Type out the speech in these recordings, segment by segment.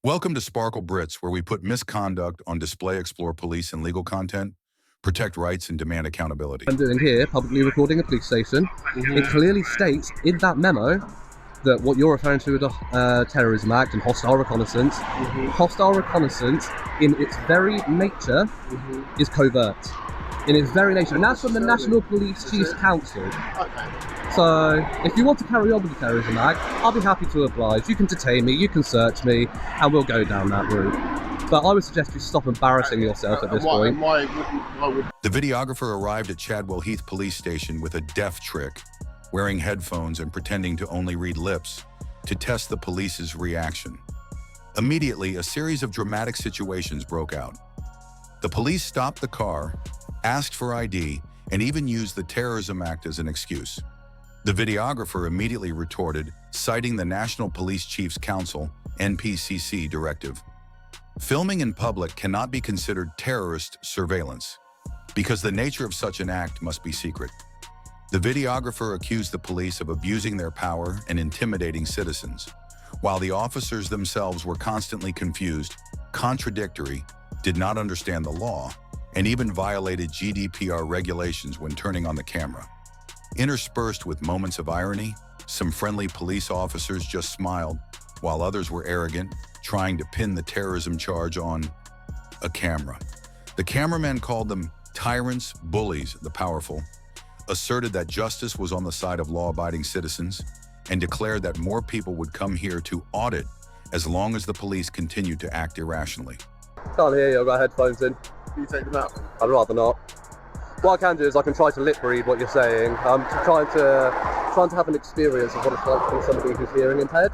Welcome to Sparklebritts, where we put misconduct on display, explore police and legal content, protect rights, and demand accountability. I'm doing here, publicly recording a police station. It clearly states in that memo that what you're referring to as a terrorism act and hostile reconnaissance. Hostile reconnaissance, in its very nature, is covert. In its very nature, and that's from the National Police Chiefs Council. So, if you want to carry on with the terrorism act, I'll be happy to oblige. You can detain me, you can search me, and we'll go down that route. But I would suggest you stop embarrassing yourself at this point. The videographer arrived at Chadwell Heath police station with a deaf trick, wearing headphones and pretending to only read lips to test the police's reaction. Immediately, a series of dramatic situations broke out. The police stopped the car, asked for ID, and even used the Terrorism Act as an excuse. The videographer immediately retorted, citing the National Police Chiefs Council (NPCC) directive. Filming in public cannot be considered terrorist surveillance, because the nature of such an act must be secret. The videographer accused the police of abusing their power and intimidating citizens, while the officers themselves were constantly confused, contradictory, did not understand the law, and even violated GDPR regulations when turning on the camera. Interspersed with moments of irony, some friendly police officers just smiled, while others were arrogant, trying to pin the terrorism charge on a camera. The cameraman called them tyrants, bullies, the powerful, asserted that justice was on the side of law-abiding citizens, and declared that more people would come here to audit as long as the police continued to act irrationally. Can't hear you, I've got headphones in. Can you take them out? I'd rather not. What I can do is I can try to lip read what you're saying. I'm trying to have an experience of what it's like for somebody who's hearing impaired.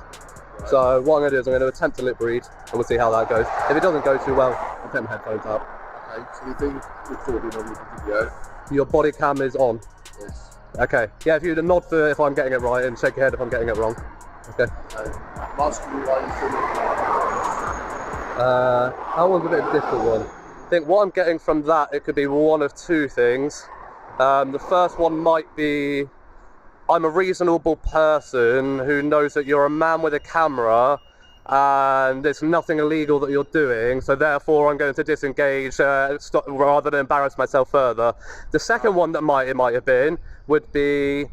So what I'm going to do is I'm going to attempt to lip read and we'll see how that goes. If it doesn't go too well, I'll take my headphones out. Okay, so you're being recorded on the video? Your body cam is on? Yes. Okay, yeah, if you nod for if I'm getting it right and shake your head if I'm getting it wrong. Okay. I'm asking you why you're filming. That one's a bit of a difficult one. I think what I'm getting from that, it could be one of two things. The first one might be, I'm a reasonable person who knows that you're a man with a camera and there's nothing illegal that you're doing, so therefore I'm going to disengage rather than embarrass myself further. The second one that it might have been would be,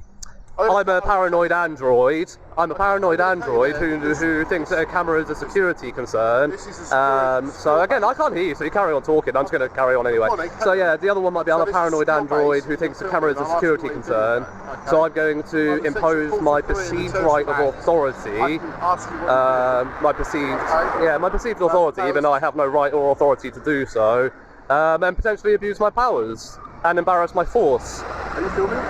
I'm a paranoid android. I'm a paranoid android who thinks that a camera is a security concern. So again, I can't hear you, so you carry on talking. I'm just going to carry on anyway. So yeah, the other one might be, I'm a paranoid android who thinks the camera is a security concern. So I'm going to impose my perceived right of authority. My perceived authority, even though I have no right or authority to do so, and potentially abuse my powers and embarrass my force. Are you filming?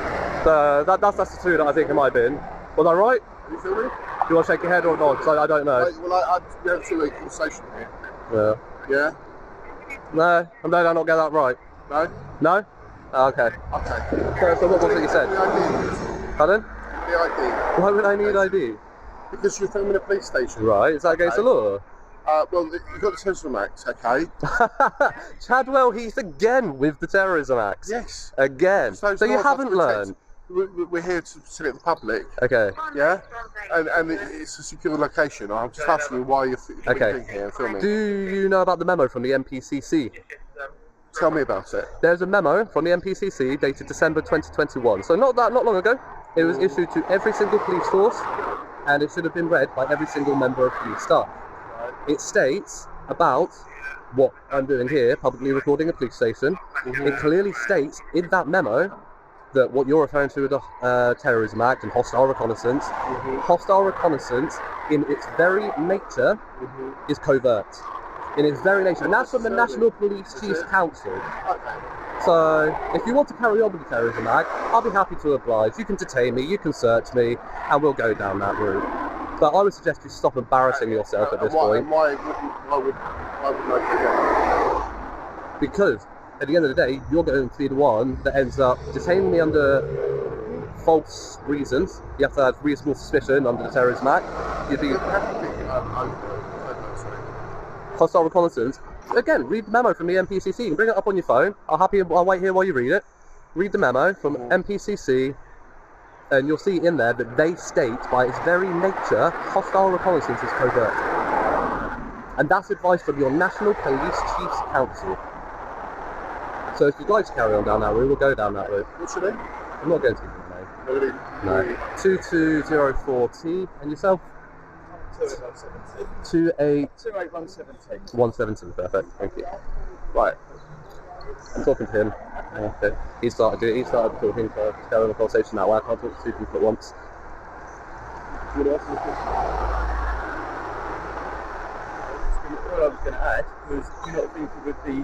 That's the two that I think it might have been. Was I right? Are you filming? Do you want to shake your head or not? Because I don't know. Well, we have a conversation here. Yeah. Yeah? No, I did I not get that right? No? No? Okay. Okay. So what was it you said? The ID. Pardon? The ID. Why would I need ID? Because you're filming a police station. Right, is that against the law? Well, you've got the Terrorism Act, okay? Chadwell Heath again with the Terrorism Act. Yes. Again. So you haven't learned. We're here to protect the public. Okay. Yeah? And it's a secure location. I'm just asking you why you're filming here and filming. Do you know about the memo from the NPCC? Tell me about it. There's a memo from the NPCC dated December 2021. So not long ago. It was issued to every single police force and it should have been read by every single member of police staff. It states about what I'm doing here, publicly recording a police station. It clearly states in that memo that what you're referring to as a terrorism act and hostile reconnaissance. Hostile reconnaissance, in its very nature, is covert. In its very nature, and that's from the National Police Chiefs Council. So, if you want to carry on with the terrorism act, I'll be happy to oblige. You can detain me, you can search me, and we'll go down that route. But I would suggest you stop embarrassing yourself at this point. Why would I do that? Because at the end of the day, you're going to be the one that ends up detaining me under false reasons. You have to have reasonable suspicion under the Terrorism Act. You'd be hostile reconnaissance. Again, read the memo from the NPCC. You can bring it up on your phone. I'll wait here while you read it. Read the memo from NPCC. And you'll see in there that they state, by its very nature, hostile reconnaissance is covert. And that's advice from your National Police Chiefs Council. So if you'd like to carry on down that route, we'll go down that route. What's your name? I'm not going to give you the name. No. 2204T. And yourself? 28117. Perfect. Thank you. Right. I'm talking to him. Okay. He started talking to carry on a conversation that way. I can't talk to two people at once. What I was going to add was, do you not think it would be,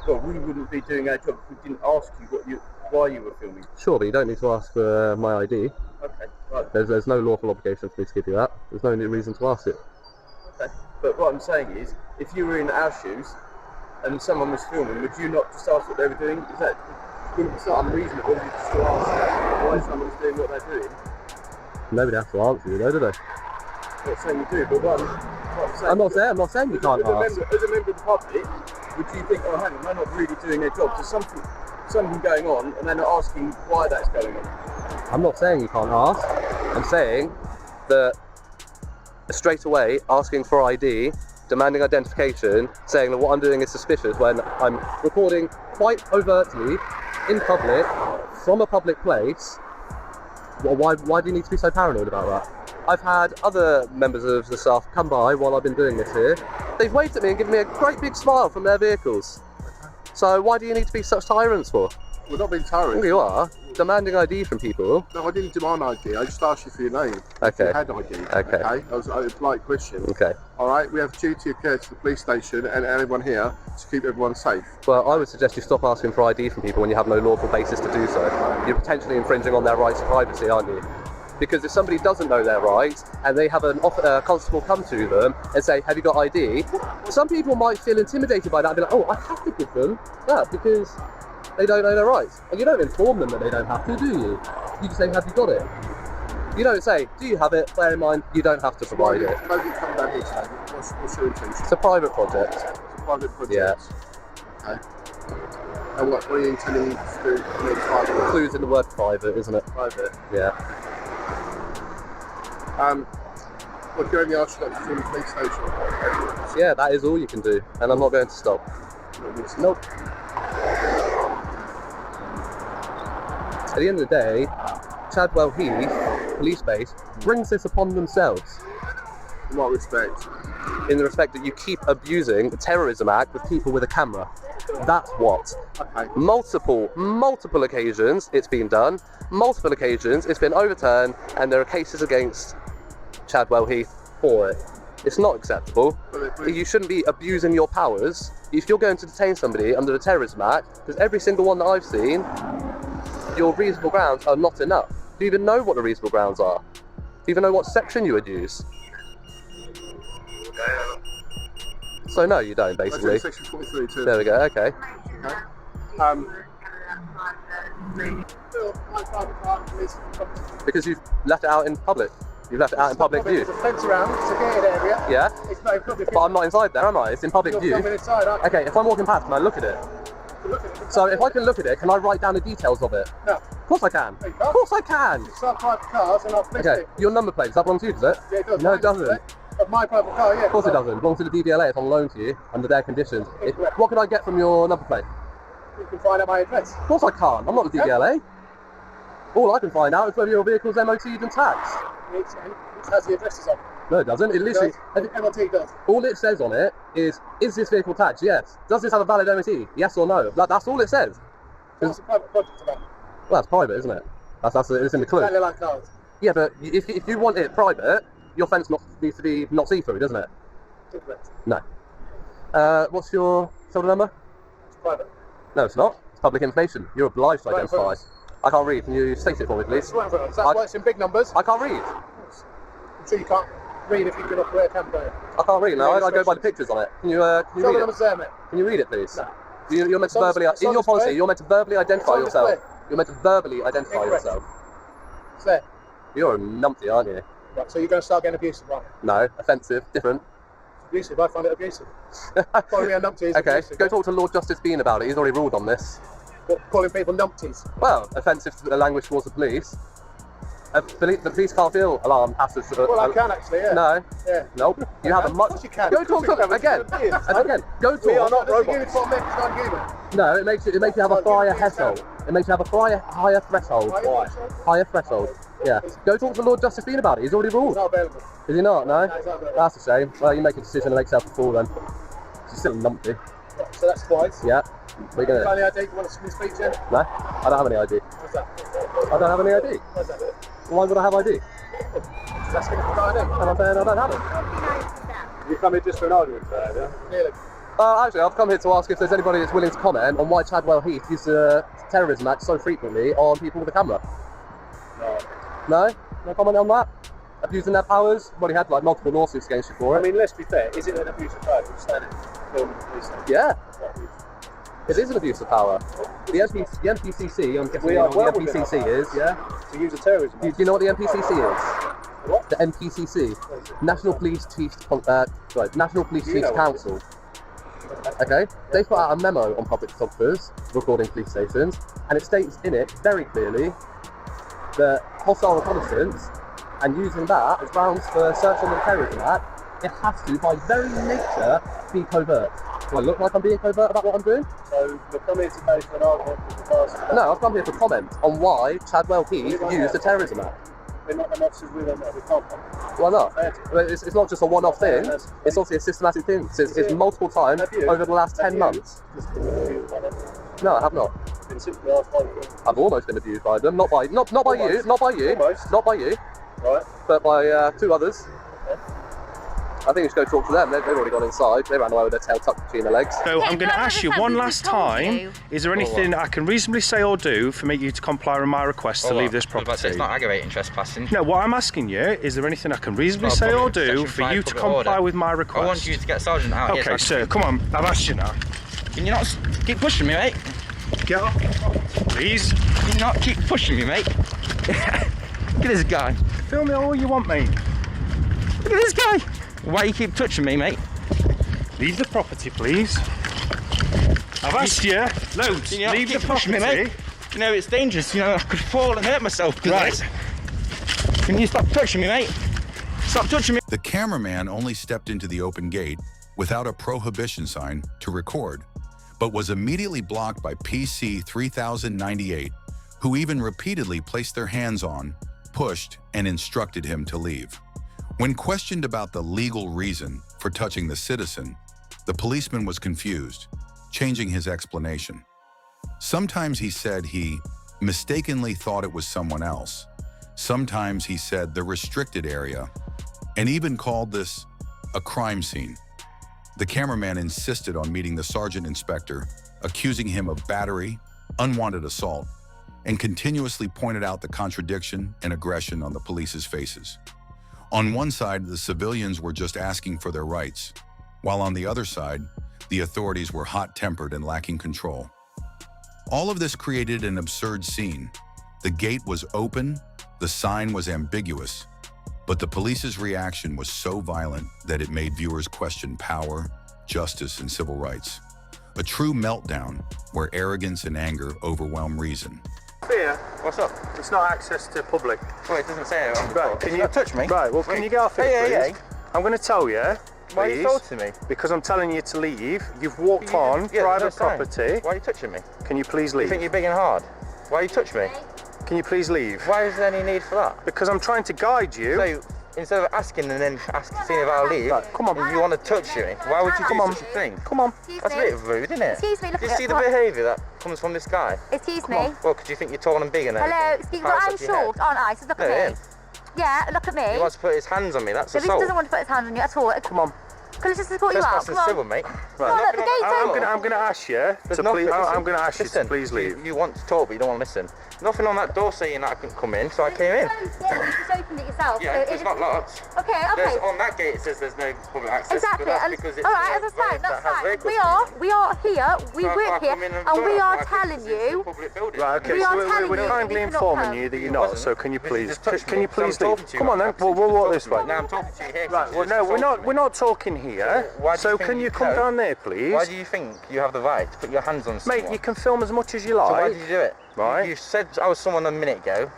well, we wouldn't be doing our job if we didn't ask you why you were filming? Sure, but you don't need to ask for my ID. Okay, right. There's no lawful obligation for me to give you that. There's no reason to ask it. Okay, but what I'm saying is, if you were in our shoes and someone was filming, would you not just ask what they were doing? Is that, wouldn't it be unreasonable just to ask why someone's doing what they're doing? Nobody has to answer you though, do they? I'm not saying you do, but what I'm saying... I'm not saying you can't ask. As a member of the public, would you think, oh hang on, they're not really doing their job? There's something going on and they're not asking why that's going on? I'm not saying you can't ask. I'm saying that straight away asking for ID, demanding identification, saying that what I'm doing is suspicious when I'm recording quite overtly in public from a public place. Why do you need to be so paranoid about that? I've had other members of the staff come by while I've been doing this here. They've waved at me and given me a great big smile from their vehicles. So why do you need to be such tyrants for? We're not being tyrants. You are. Demanding ID from people. No, I didn't demand ID. I just asked you for your name. Okay. You had ID. Okay. That was a polite question. Okay. All right. We have a duty of care to the police station and anyone here to keep everyone safe. Well, I would suggest you stop asking for ID from people when you have no lawful basis to do so. You're potentially infringing on their rights to privacy, aren't you? Because if somebody doesn't know their rights and they have a constable come to them and say, have you got ID? Some people might feel intimidated by that and be like, oh, I have to give them that because they don't know their rights. And you don't inform them that they don't have to, do you? You just say, have you got it? You don't say, do you have it? Bear in mind, you don't have to provide it. Maybe come down here today. What's your intention? It's a private project. It's a private project? Yeah. Okay. And what are you intending to do in private? Includes in the word private, isn't it? Private. Yeah. Well, if you only asked you not to do the police station. Yeah, that is all you can do. And I'm not going to stop. Nope. At the end of the day, Chadwell Heath, police base, brings this upon themselves. In what respect? In the respect that you keep abusing the Terrorism Act with people with a camera. That's what. Okay. Multiple occasions it's been done, multiple occasions it's been overturned, and there are cases against Chadwell Heath for it. It's not acceptable. You shouldn't be abusing your powers. If you're going to detain somebody under the Terrorism Act, because every single one that I've seen, your reasonable grounds are not enough. Do you even know what the reasonable grounds are? Do you even know what section you would use? So no, you don't, basically. Section 43 too. There we go, okay. Because you've left it out in public. You've left it out in public view. There's a fence around, it's a gated area. Yeah? It's not in public But I'm not inside there, am I? It's in public You're view. coming inside, aren't you? Okay, if I'm walking past, can I look at it? Look at it. So if I can look at it, can I write down the details of it? No. Of course I can. No, you Of can't. course I can. It's not private cars and not police Okay, vehicles. your number plate, does that belong to you, does it? Yeah, it does. No, it doesn't. Of my private car, yeah. Of course it doesn't. It belongs to the DVLA. It's on loan to you under their conditions. Incorrect. What can I get from your number plate? You can find out my address. Of course I can't. I'm not the DVLA. All I can find out is whether your vehicle's MOT'd and taxed. It has the addresses on. No, it doesn't. It literally... MLT does. All it says on it is this vehicle taxed? Yes. Does this have a valid MOT? Yes or no? That's all it says. It's a private project about. Well, that's private, isn't it? That's it's in the clue. Exactly like cars. Yeah, but if you want it private, your fence needs to be not see-through, doesn't it? Incorrect. No. What's your shoulder number? It's private. No, it's not. It's public information. You're obliged to Right in front identify. of us. I can't read. Can you state it for me, please? It's right in front of us. That's why it's in big numbers. I can't read. I'm sure you can't read if you can operate a camper. I can't read. No, I go by the pictures on it. Can you read Shoulder it? numbers there, mate. Can you read it, please? No. You're meant to It's on verbally, it's in on your policy, display. you're meant to verbally identify on yourself. display. You're meant to verbally identify Incorrect. yourself. It's there. You're a numpty, aren't you? Right, so you're going to start getting abusive, right? No, offensive, different. It's abusive. I find it abusive. Calling me a numpty is Okay, abusive. go talk to Lord Justice Bean about it. He's already ruled on this. What, calling people numpties. Well, offensive to the language towards the police. The police can't feel alarm passes. Well, I can actually, yeah. No. Yeah. Nope. You have a much. Of course you can. Go talk to them again. And again. Go talk. We are not robots. No, it makes you have a higher threshold. It makes you have a higher threshold. Why? Higher threshold. Yeah. Go talk to Lord Justice Dean about it. He's already ruled. It's not available. Is he not? No. No, it's not available. That's a shame. Well, you make a decision and make yourself a fool then. She's still a numpty. So that's twice. Yeah. What are you Got gonna any idea you want to speak to? do? No. I don't have any ID. What's that? I don't have any ID. What's that? Why would I have ID? That's going to provide it. And I'm saying I don't have it. You come here just for an argument, yeah? Nearly. Actually, I've come here to ask if there's anybody that's willing to comment on why Chadwell Heath uses a terrorism act so frequently on people with a camera. No. No? No comment on that? Abusing their powers? Well, he had like multiple lawsuits against you for it. I mean, let's be fair. Is it an abuse of power to stand and film the police station? Yeah. It is an abuse of power. The MPCC, I'm guessing you know what the MPCC is, yeah? To use a terrorism Do you know what the MPCC is? What? The MPCC, National Police Chiefs Council. Okay, they put out a memo on public photographers recording police stations, and it states in it very clearly that hostile reconnaissance and using that as grounds for search on the Terrorism Act, it has to, by very nature, be covert. Do I look like I'm being covert about what I'm doing? So the committee made an argument with regards to that. No, I've come here to comment on why Chadwell Heath used the Terrorism Act. They're not the officers we don't know. We can't come. Why not? Well, it's not just a one-off thing, it's obviously a systematic thing. It's multiple times over the last 10 months. No, I have not. Been simply asked by them. I've almost been abused by them, not by you, not by you, Almost. not by you, Right. but by two others. I think you should go talk to them. They've already gone inside. They ran away with their tail tucked between their legs. So I'm going to ask you one last time, is there anything I can reasonably say or do for me you to comply with my request to leave this property? It's not aggravating trespassing. No, what I'm asking you, is there anything I can reasonably say or do for you to comply with my request? I want you to get Sergeant out here. Okay, sir, come on, I've asked you now. Can you not keep pushing me, mate? Get off, please. Can you not keep pushing me, mate? Look at this guy. Film me all you want, mate. Look at this guy. Why you keep touching me, mate? Leave the property, please. I've asked you loads. Can you not Leave keep the pushing property. me, mate? You know, it's dangerous. You know, I could fall and hurt myself. Right. Can you stop touching me, mate? Stop touching me. The cameraman only stepped into the open gate without a prohibition sign to record, but was immediately blocked by PC 3098, who even repeatedly placed their hands on, pushed, and instructed him to leave. When questioned about the legal reason for touching the citizen, the policeman was confused, changing his explanation. Sometimes he said he mistakenly thought it was someone else. Sometimes he said the restricted area, and even called this a crime scene. The cameraman insisted on meeting the sergeant inspector, accusing him of battery, unwanted assault, and continuously pointed out the contradiction and aggression on the police's faces. On one side, the civilians were just asking for their rights, while on the other side, the authorities were hot-tempered and lacking control. All of this created an absurd scene. The gate was open, the sign was ambiguous, but the police's reaction was so violent that it made viewers question power, justice, and civil rights. A true meltdown where arrogance and anger overwhelm reason. Fear. What's up? It's not access to public. Well, it doesn't say it on the Right, top. can Does you that touch me? Right, well, can you get off it, Hey, please? I'm going to tell you, Why are you please, insulting me? because I'm telling you to leave. You've walked on Yeah, private no sign. property. Why are you touching me? Can you please You leave? think you're big and hard? Why are you touching me? Can you please leave? Why is there any need for that? Because I'm trying to guide you. So, instead of asking and then seeing if I'll leave, Right, come on. you want to touch me. Why would you Come do on. such a thing? Come on. That's a bit rude, isn't it? Excuse me, look Do you at see the what- behaviour that comes from this guy? Excuse me. Well, because you think you're tall and big and Hello, everything. excuse me. Powers I'm up your head. short, aren't I? So look No, at me. him. Yeah, look at me. He wants to put his hands on me, that's So this assault. doesn't want to put his hand on you at all. Come on. Can I just escort you out? Trespassing Come on. civil, mate. Come on, look, the gate's open. I'm going to ask you to please. I'm going to ask you to please leave. You want to talk, but you don't want to listen. Nothing on that door saying that I can come in, so I came in. Yeah, you just opened it yourself. Yeah, so it's not locked. Okay, There's, okay. on that gate it says there's no public access. Exactly. But that's And, because it's all right, a that's road fine. That's that has fine. vehicles We are here. We So I work can't here, come in and talk, we are I think telling this is a you. public building. Right, okay, We are so telling we're you kindly you cannot informing come. you that you're It not, wasn't. so can you This please, just touched can me. you So I'm please talking leave? to you Come on then, right we'll now. walk this way. Now I'm talking to you here. Right, well Just no, we're assaulted me. not talking here, Why do so you think can you you come know? down there please? Why do you think you have the right to put your hands on someone? Mate, you can film as much as you So why like. did you do it? Right. You said I was someone a minute ago.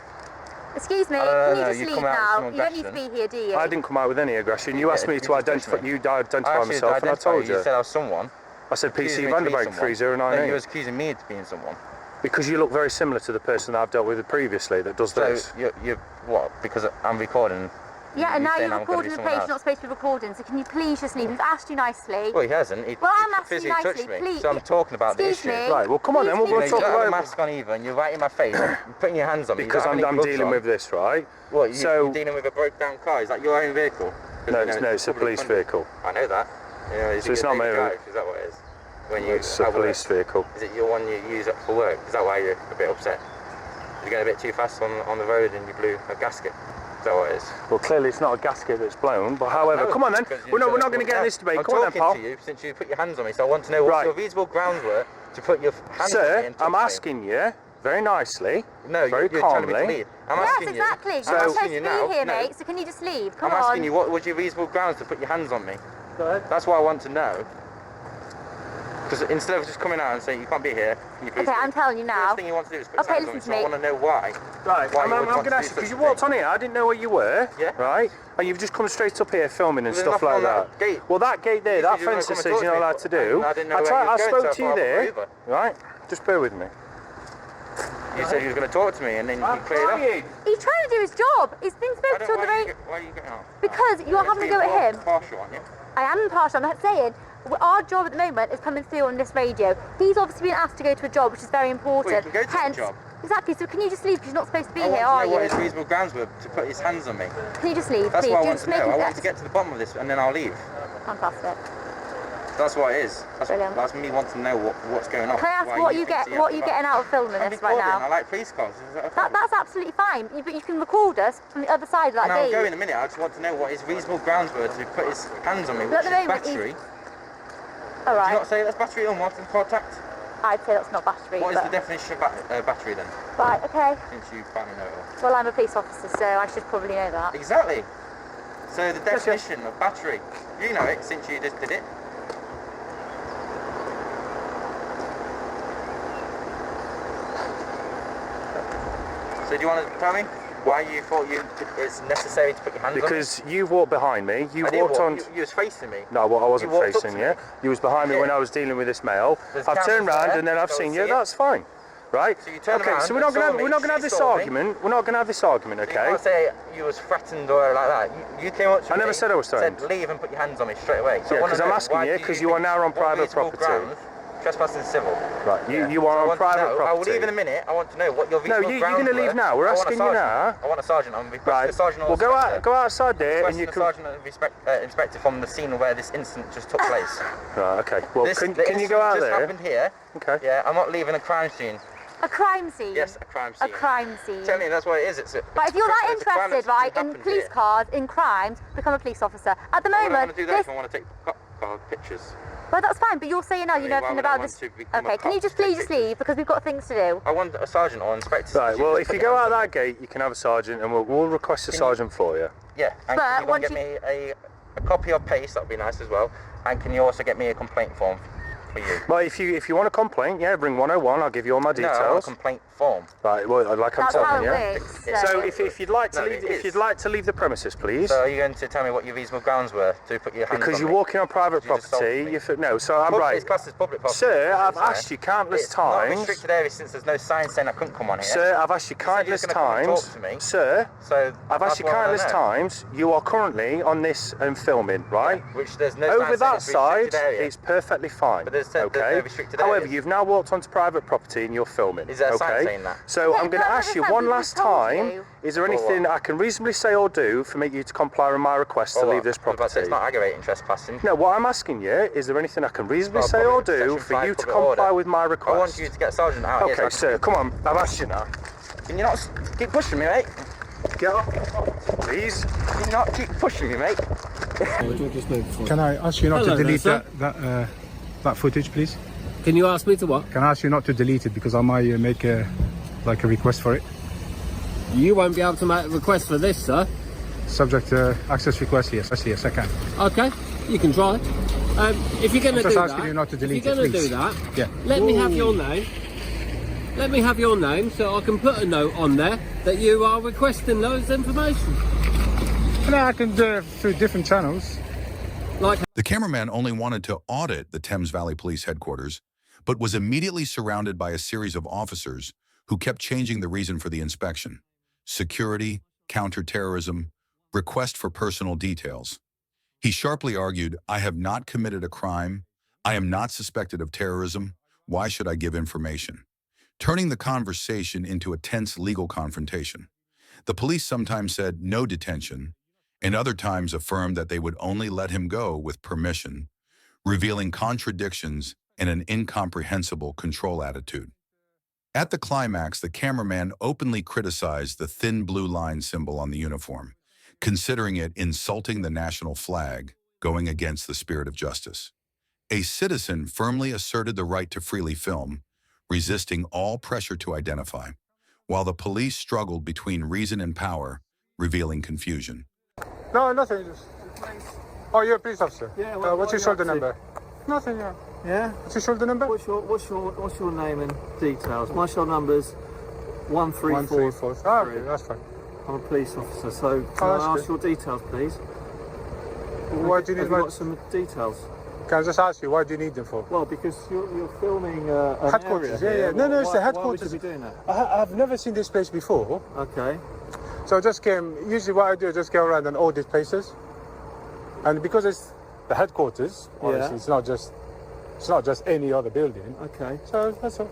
Excuse me, No, can you no, just you leave come out with now? some You don't need to aggression. be here, do you? I didn't come out with any aggression. You asked me You to just identify. pushed me. You identify Actually, myself, and I told You you. said I was someone. I said PC Accusing me to be Vanderbank someone. 3098. No, you was accusing me of being someone. Because you look very similar to the person that I've dealt with previously that does So this. you what? Because I'm recording. Yeah, and now saying you're I'm gonna be recording a someone place you're else. not supposed to be recording, so can you please just leave? We've asked you nicely. Well, he hasn't. Well, I'm he asking you physically nicely, touched me. please. So I'm talking about the Excuse issue. me. Right, well, come on then, we'll You know, go you talk don't have a about mask on either, and you're right in my face. You're putting your hands on me. because you don't have I'm any gloves dealing on. with this, right? What? So- You're dealing with a broke down car. Is that your own vehicle? 'Cause, No, you know, it's a public police funded. vehicle. I know that. You know, is So it it's your not daily my own. drive? Is that what it is? When you It's a at work? police vehicle. Is it your one you use it for work? Is that why you're a bit upset? You're going a bit too fast on the road and you blew a gasket. Is that what it is? Well, clearly it's not a gasket that's blown, but however, No, come on then. because We're you're not going to get in this debate. I'm Come on then, talking pal. to you since you put your hands on me, so I want to know what Right. your reasonable grounds were to put your hands on me Sir, and touch I'm me. asking you very nicely, No, very you're telling me to calmly. leave. I'm Yes, asking exactly. you. You're I'm supposed asking to you be now. here, no, mate, so can you just leave? Come I'm on. asking you what was your reasonable grounds to put your hands on me. That's what I want to know. Because instead of just coming out and saying you can't be here, can you please Okay, leave? I'm telling you The now. first thing you want to do is put Okay, your hands on me, listen so to I me. want to know why. Right, Why I'm you would going want to to ask you, do because you such a walked thing. on here, I didn't know where you were, Yeah. right? And you've just come straight up here filming and There's stuff like nothing on that. that gate. Well, that gate there, You that said you were fence gonna that come says and you're not allowed talk to to me, do. I didn't know I where you was going, spoke so to you I there, thought right? Just bear with me. You said you was going to talk to me and then you cleared up. He's trying to do his job. He's been supposed to on the radio. Why are you getting on? Because you're having a go at him. Partial, aren't you? I am impartial. I'm not saying our job at the moment is coming through on this radio. He's obviously been asked to go to a job, which is very important. Well, you can go to the Hence, job. Exactly. So can you just leave? Because you're not supposed to be I here, want are to know what you? his reasonable grounds were to put his hands on me. Can you just leave, That's please? what I Do you want just to make know. I it- want to get to the bottom of this and then I'll leave. Fantastic. That's what it is. Brilliant. That's me wanting to know what's going on. Can I ask Why what you think get? so you What have you to- getting out of filming I'm this right recording. now? I like police cars. Is that a problem? That's absolutely fine. But you can record us from the other side of that And I'll go gate. in a minute. I just want to know what his reasonable grounds were to put his hands on me, But which at is the moment, battery. All Do you right. not say that's battery unwanted contact? I'd say that's not battery. What is but... the definition of battery then? Right. Okay. Since you finally know it all. Well, I'm a police officer, so I should probably know that. Exactly. So the definition of battery, you know it since you just did it. So do you want to tell me why you thought it's necessary to put your hands on me? Because you walked behind me, you I didn't walked walk, on... you was facing me. No, well, I wasn't You walked up facing to you. me. You was behind me Yeah. when I was dealing with this male. There's I've turned cameras round there, and then I've so seen see you. it. That's fine, right? So you turned Okay, around so we're and not saw going me, to have she this saw me. argument. We're not going to have this argument, You okay? can't say you was threatened or like that. You came up to I me. never said I was threatened. Said leave and put your hands on me straight away. So Yeah, I wanna 'cause I'm know, asking why you, do 'cause you are think- now on what private reasonable property. grounds- Trespassing civil. Right, you So are I on want to private know, property. I will leave in a minute. I want to know what your No, reasonable you're grounds going to leave were. now. We're I want a asking you sergeant. now. I want a sergeant. I'm requesting Right, a sergeant or well inspector. go outside there and you Requesting a can... sergeant and inspector from the scene where this incident just took place. Right, okay. Well, The can you incident go out just there? happened here. Okay. Yeah, I'm not leaving a crime scene. A crime scene. Yes, a crime A scene. crime scene. Tell me, that's what it is. Right, if you're that it's a crime interested, that's right, in happened police here. cars, in crimes, become a police officer. At the Why would I moment, want to do that this... if I want to take cop car pictures? Well, that's fine, but you're saying now you know Why nothing would I about want this... to become a Okay, can cop you just to take please just pictures? leave, because we've got things to do. I want a sergeant or inspector. Right, to well, just if put you your go out hands on that gate, you can have a sergeant and we'll request a Can you- sergeant for you. me. Yeah, and But can you go and once get me a copy of paste? That would be nice as well. And can you also get me a complaint form for you? Well, if you want a complaint, yeah, ring 101, I'll give you all my No, I want a details. complaint form. Right, well, like I'm That's how telling it you. works. So if you'd like to No, leave, it if you'd is. like to leave the premises, please. So are you going to tell me what your reasonable grounds were to put your hands Because on you're me? walking on private You just told property, me. no, so I'm Public- right. It's classed as public property. Sir, I've It's asked you countless It's not a times. restricted area since there's no sign saying I couldn't come on here. Sir, I've asked you You said you countless was gonna come and times. talk to me. Sir, So I've asked you that's what I wanna countless know. times. You are currently on this and filming, right? Which there's no Over sign saying that it's a restricted side, area. it's perfectly fine. But there's no okay. restricted However, areas. you've now walked onto private property and you're filming. Is there a sign okay? saying that? So Okay, I'm going to but ask you as I said, one we've last told time. you. Is there For anything what? I can reasonably say or do for make you to comply with my request Or to what? leave this I was about to say, property? It's not aggravating trespassing. No, what I'm asking you is there anything I can reasonably Well, say or probably do Section for 5 you to public comply order. with my request? I want you to get a sergeant out here. so I Okay, can- sir, come on. I've asked you now. Can you not keep pushing me, mate? Get off the property, please. Can you not keep pushing me, mate? Can I ask you not Hello to delete there, that footage, please? Can you ask me to what? Can I ask you not to delete it because I might make a request for it? You won't be able to make a request for this, sir. Subject access request, yes, I can. Okay, you can try. If you're going to I'm just do asking that, you not to if delete you're it, going to please. do that, Yeah. let me have your name. Let me have your name so I can put a note on there that you are requesting those information. No, I can do it through different channels. Like The cameraman only wanted to audit the Thames Valley Police headquarters, but was immediately surrounded by a series of officers who kept changing the reason for the inspection: security, counterterrorism, request for personal details. He sharply argued, "I have not committed a crime. I am not suspected of terrorism. Why should I give information?" Turning the conversation into a tense legal confrontation. The police sometimes said no detention, and other times affirmed that they would only let him go with permission, revealing contradictions and an incomprehensible control attitude. At the climax, the cameraman openly criticized the thin blue line symbol on the uniform, considering it insulting the national flag, going against the spirit of justice. A citizen firmly asserted the right to freely film, resisting all pressure to identify, while the police struggled between reason and power, revealing confusion. No, nothing. Oh, you're a police officer? Yeah. What's your shoulder number? Nothing, yeah. Yeah? What's your shoulder number? What's your name and details? My shoulder number's 134. Oh, okay, that's fine. I'm a police officer, so can I ask your details, please? Why do you need Have you got some details? Can I just ask you, why do you need them for? Well, because you're filming an headquarters, area. yeah. No, it's the Why headquarters. would you be doing that? I've never seen this place before. Okay. So I just came, usually what I do is just go around and audit places. And because it's the headquarters, obviously it's not just any other building. Okay. So that's all.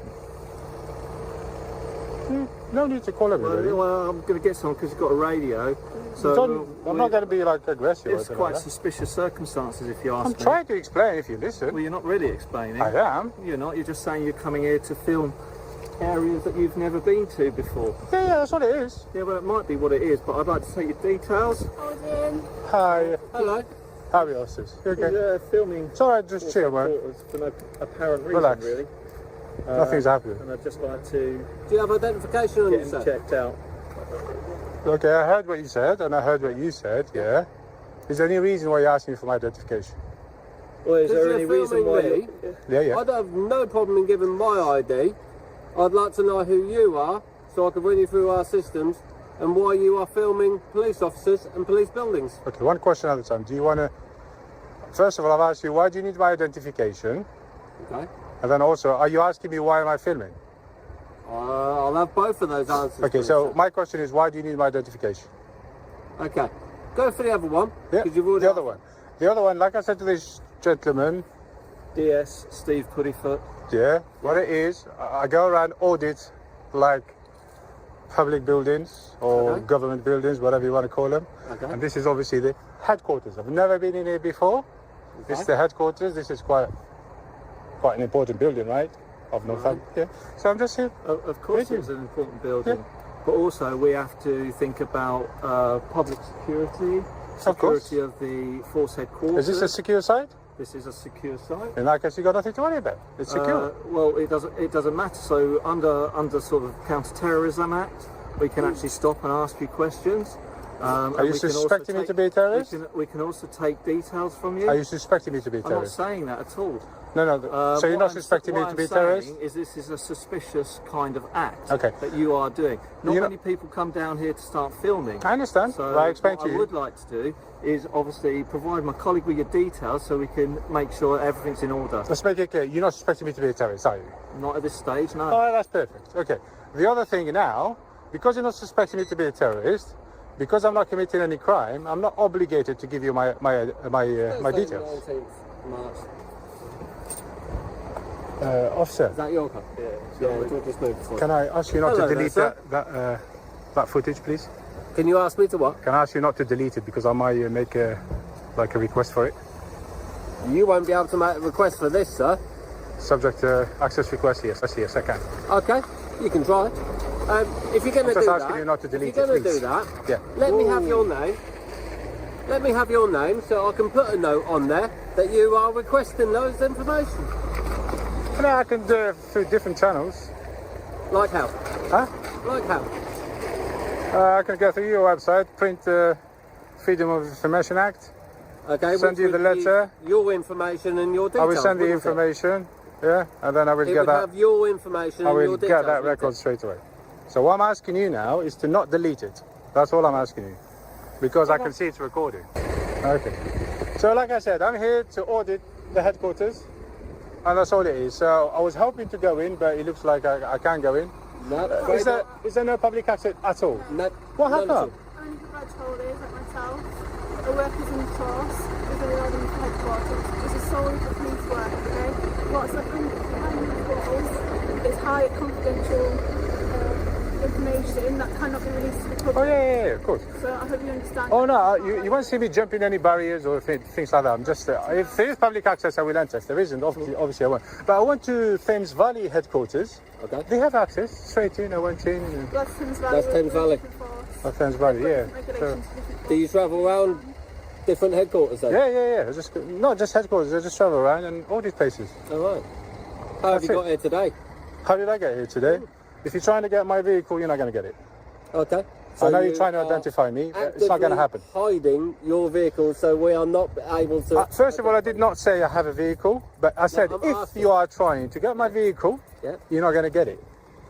No need to call everybody. Well, I'm going to get someone because you've got a radio. So I'm not going to be like aggressive. It's quite suspicious circumstances if you ask me. I'm trying to explain if you listen. Well, you're not really explaining. I am. You're not. You're just saying you're coming here to film areas that you've never been to before. Yeah, that's what it is. Yeah, well, it might be what it is, but I'd like to take your details. Hi. Hello. How are you, officers? You okay? You're filming. It's alright, just chill, man. For no apparent reason, Relax. really. Nothing's happening. And I'd just like to do you have identification on get yourself? him checked out. Okay, I heard what you said, and I heard what you said, yeah. Is there any reason why you're asking me for my identification? Well, is there Because any you're reason filming why? me, Yeah. I'd have no problem in giving my ID. I'd like to know who you are, so I can run you through our systems, and why you are filming police officers and police buildings. Okay, one question at a time. Do you want to... First of all, I've asked you, why do you need my identification? Okay. And then also, are you asking me why am I filming? I'll have both of those answers. Okay, please, so sir. my question is, why do you need my identification? Okay. Go for the other one. Yeah, You've already the other one. The other one, like I said to this gentleman, DS Steve Puddyfoot. yeah, what it is, I go around audit like public buildings or government buildings, whatever you want to call them. Okay. And this is obviously the headquarters. I've never been in here before. This is the headquarters. This is quite an important building, right? Of Northampton. Yeah. So I'm just here. Of course, it's an important building, but also we have to think about public security, security of the force headquarters. Is this a secure site? This is a secure site. In that case, you got nothing to worry about. It's secure. Well, it doesn't matter. So under sort of Counter-Terrorism Act, we can actually stop and ask you questions. Are you suspecting me to be a terrorist? We can also take details from you. Are you suspecting me to be a I'm not terrorist? saying that at all. No. So you're not suspecting me to be a terrorist? What I'm saying is this is a suspicious kind of act Okay. that you are doing. Not You know- many people come down here to start filming. I understand. So Well, I explained what to I you. would like to do is obviously provide my colleague with your details so we can make sure everything's in order. Let's make it clear. You're not suspecting me to be a terrorist, are you? Not at this stage, no. Oh, that's perfect. Okay. The other thing now, because you're not suspecting me to be a terrorist, because I'm not committing any crime, I'm not obligated to give you my details. 19th March. Officer, Is that your car? Yeah, we'll just move forward. can I ask you not Hello to there, delete sir. that footage, please? Can you ask me to what? Can I ask you not to delete it because I might make a request for it? You won't be able to make a request for this, sir. Subject to access request. Yes, I can. Okay, you can try. If you're going to I'm do just that, asking you not to delete if you're it, going to please. do that, Yeah. let me have your name. Let me have your name so I can put a note on there that you are requesting those information. No, I can do it through different channels. Like how? Huh? Like how? I can go through your website, print the Freedom of Information Act. Okay. Send which you the would be letter. Your information and your details. I will send the wouldn't it? information, yeah, and then I will It get would that. have your information I and your will details. get that wouldn't record it? straight away. So what I'm asking you now is to not delete it. That's all I'm asking you. Because I can see it's recording. Okay. So like I said, I'm here to audit the headquarters. And that's all it is. So I was hoping to go in, but it looks like I can't go in. No, is there no public access at all? No. What happened? I'm the badge holders like myself. I work as in force with the London headquarters. This is solely for police work, okay? What's behind these walls is high confidential information that cannot be released to the public. Oh yeah, of course. So I hope you understand. Oh no, you won't see me jumping any barriers or things like that. I'm just, if there is public access, I will enter. If there isn't, obviously I won't. But I went to Thames Valley headquarters. Okay. They have access straight in. I went in. That's Thames Valley. That's Thames Valley. Oh, Thames Valley, yeah. So, do you travel around different headquarters then? Yeah. Just not just headquarters. I just travel around and audit places. All right. How have you got here today? How did I get here today? If you're trying to get my vehicle, you're not going to get it. Okay. So I know you're trying to identify me. It's not going to happen. Hiding your vehicle, so we are not able to. First of all, I did not say I have a vehicle, but I said if you are trying to get my vehicle, you're not going to get it.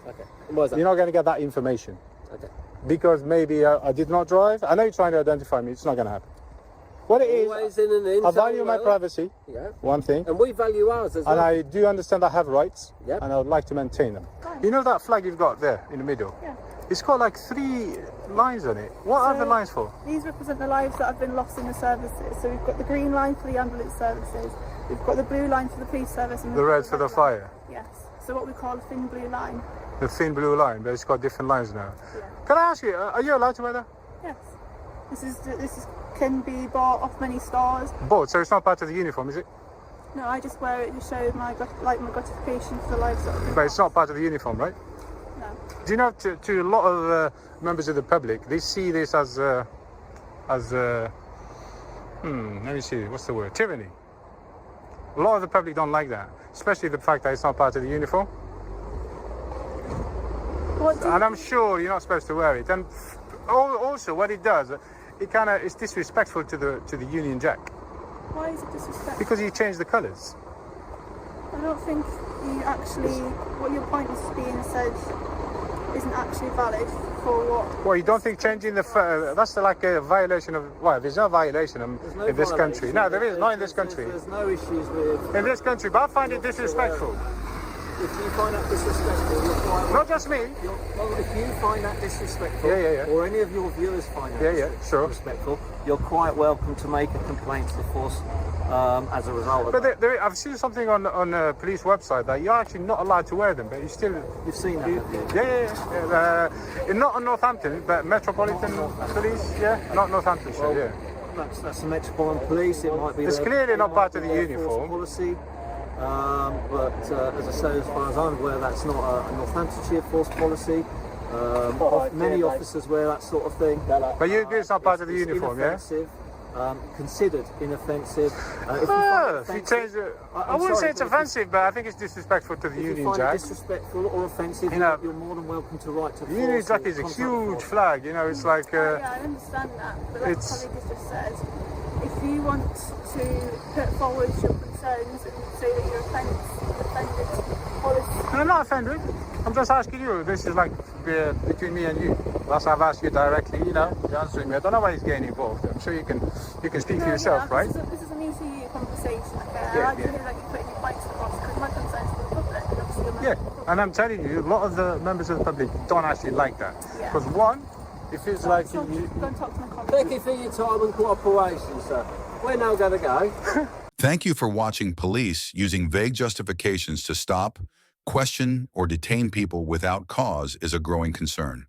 Okay. Why is that? You're not going to get that information. Okay. Because maybe I did not drive. I know you're trying to identify me. It's not going to happen. What it is, I value my privacy. Yeah. One thing. And we value ours as well. And I do understand I have rights. Yep. And I would like to maintain them. You know that flag you've got there in the middle? Yeah. It's got like 3 lines on it. What are the lines for? These represent the lives that have been lost in the services. So we've got the green line for the ambulance services. We've got the blue line for the police service. And the red for the fire? Yes. So what we call a thin blue line. The thin blue line, but it's got different lines now. Yeah. Can I ask you, are you allowed to wear that? Yes. This can be bought off many stores. Bought, so it's not part of the uniform, is it? No, I just wear it to show my gratification for the lives that have been But it's not part of the uniform, right? No. Do you know, to a lot of members of the public, they see this as let me see, what's the word? Tyranny. A lot of the public don't like that, especially the fact that it's not part of the uniform. And I'm sure you're not supposed to wear it. And also, what it does, it's disrespectful to the Union Jack. Why is it disrespectful? Because you change the colours. I don't think what your point is being said isn't actually valid for what. Well, you don't think changing that's like a violation of. Well, there's no violation in this country. No, there is not in this country. There's no issues with. In this country, but I find it disrespectful. If you find that disrespectful, you're quite not just me. If you find that disrespectful, or any of your viewers find that disrespectful, you're quite welcome to make a complaint to the force as a result of that. But I've seen something on the police website that you're actually not allowed to wear them, but you still. You've seen that? Not on Northampton, but Metropolitan Police. Yeah, not Northamptonshire. That's the Metropolitan Police. It might be. It's clearly not part of the uniform. Policy. But as I say, as far as I'm aware, that's not a Northamptonshire force policy. Many officers wear that sort of thing. But you agree it's not part of the uniform, inoffensive, considered inoffensive. I wouldn't say it's offensive, but I think it's disrespectful to the Union Jack. If you find it disrespectful or offensive, you're more than welcome to write to the Union Jack is a huge flag, it's like... yeah, I understand that, but like colleague has just said, if you want to put forward your concerns and say that you're offended, I'm not offended. I'm just asking you. This is like between me and you. That's I've asked you directly. You're answering me. I don't know why he's getting involved. I'm sure you can speak for yourself, right? This is a me to you conversation. Okay, I like to hear that you're putting your points across because my concerns for the public, and obviously and I'm telling you, a lot of the members of the public don't actually like that. Because one, it feels like go and talk to my colleagues. Thank you for your time and cooperation, sir. We're now going to go. Thank you for watching police using vague justifications to stop, question, or detain people without cause is a growing concern.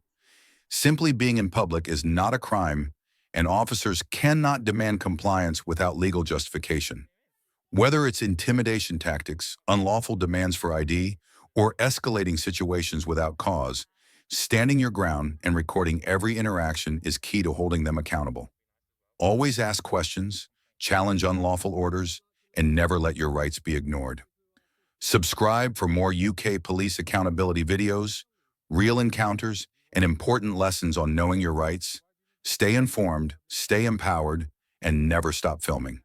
Simply being in public is not a crime, and officers cannot demand compliance without legal justification. Whether it's intimidation tactics, unlawful demands for ID, or escalating situations without cause, standing your ground and recording every interaction is key to holding them accountable. Always ask questions, challenge unlawful orders, and never let your rights be ignored. Subscribe for more UK police accountability videos, real encounters, and important lessons on knowing your rights. Stay informed, stay empowered, and never stop filming.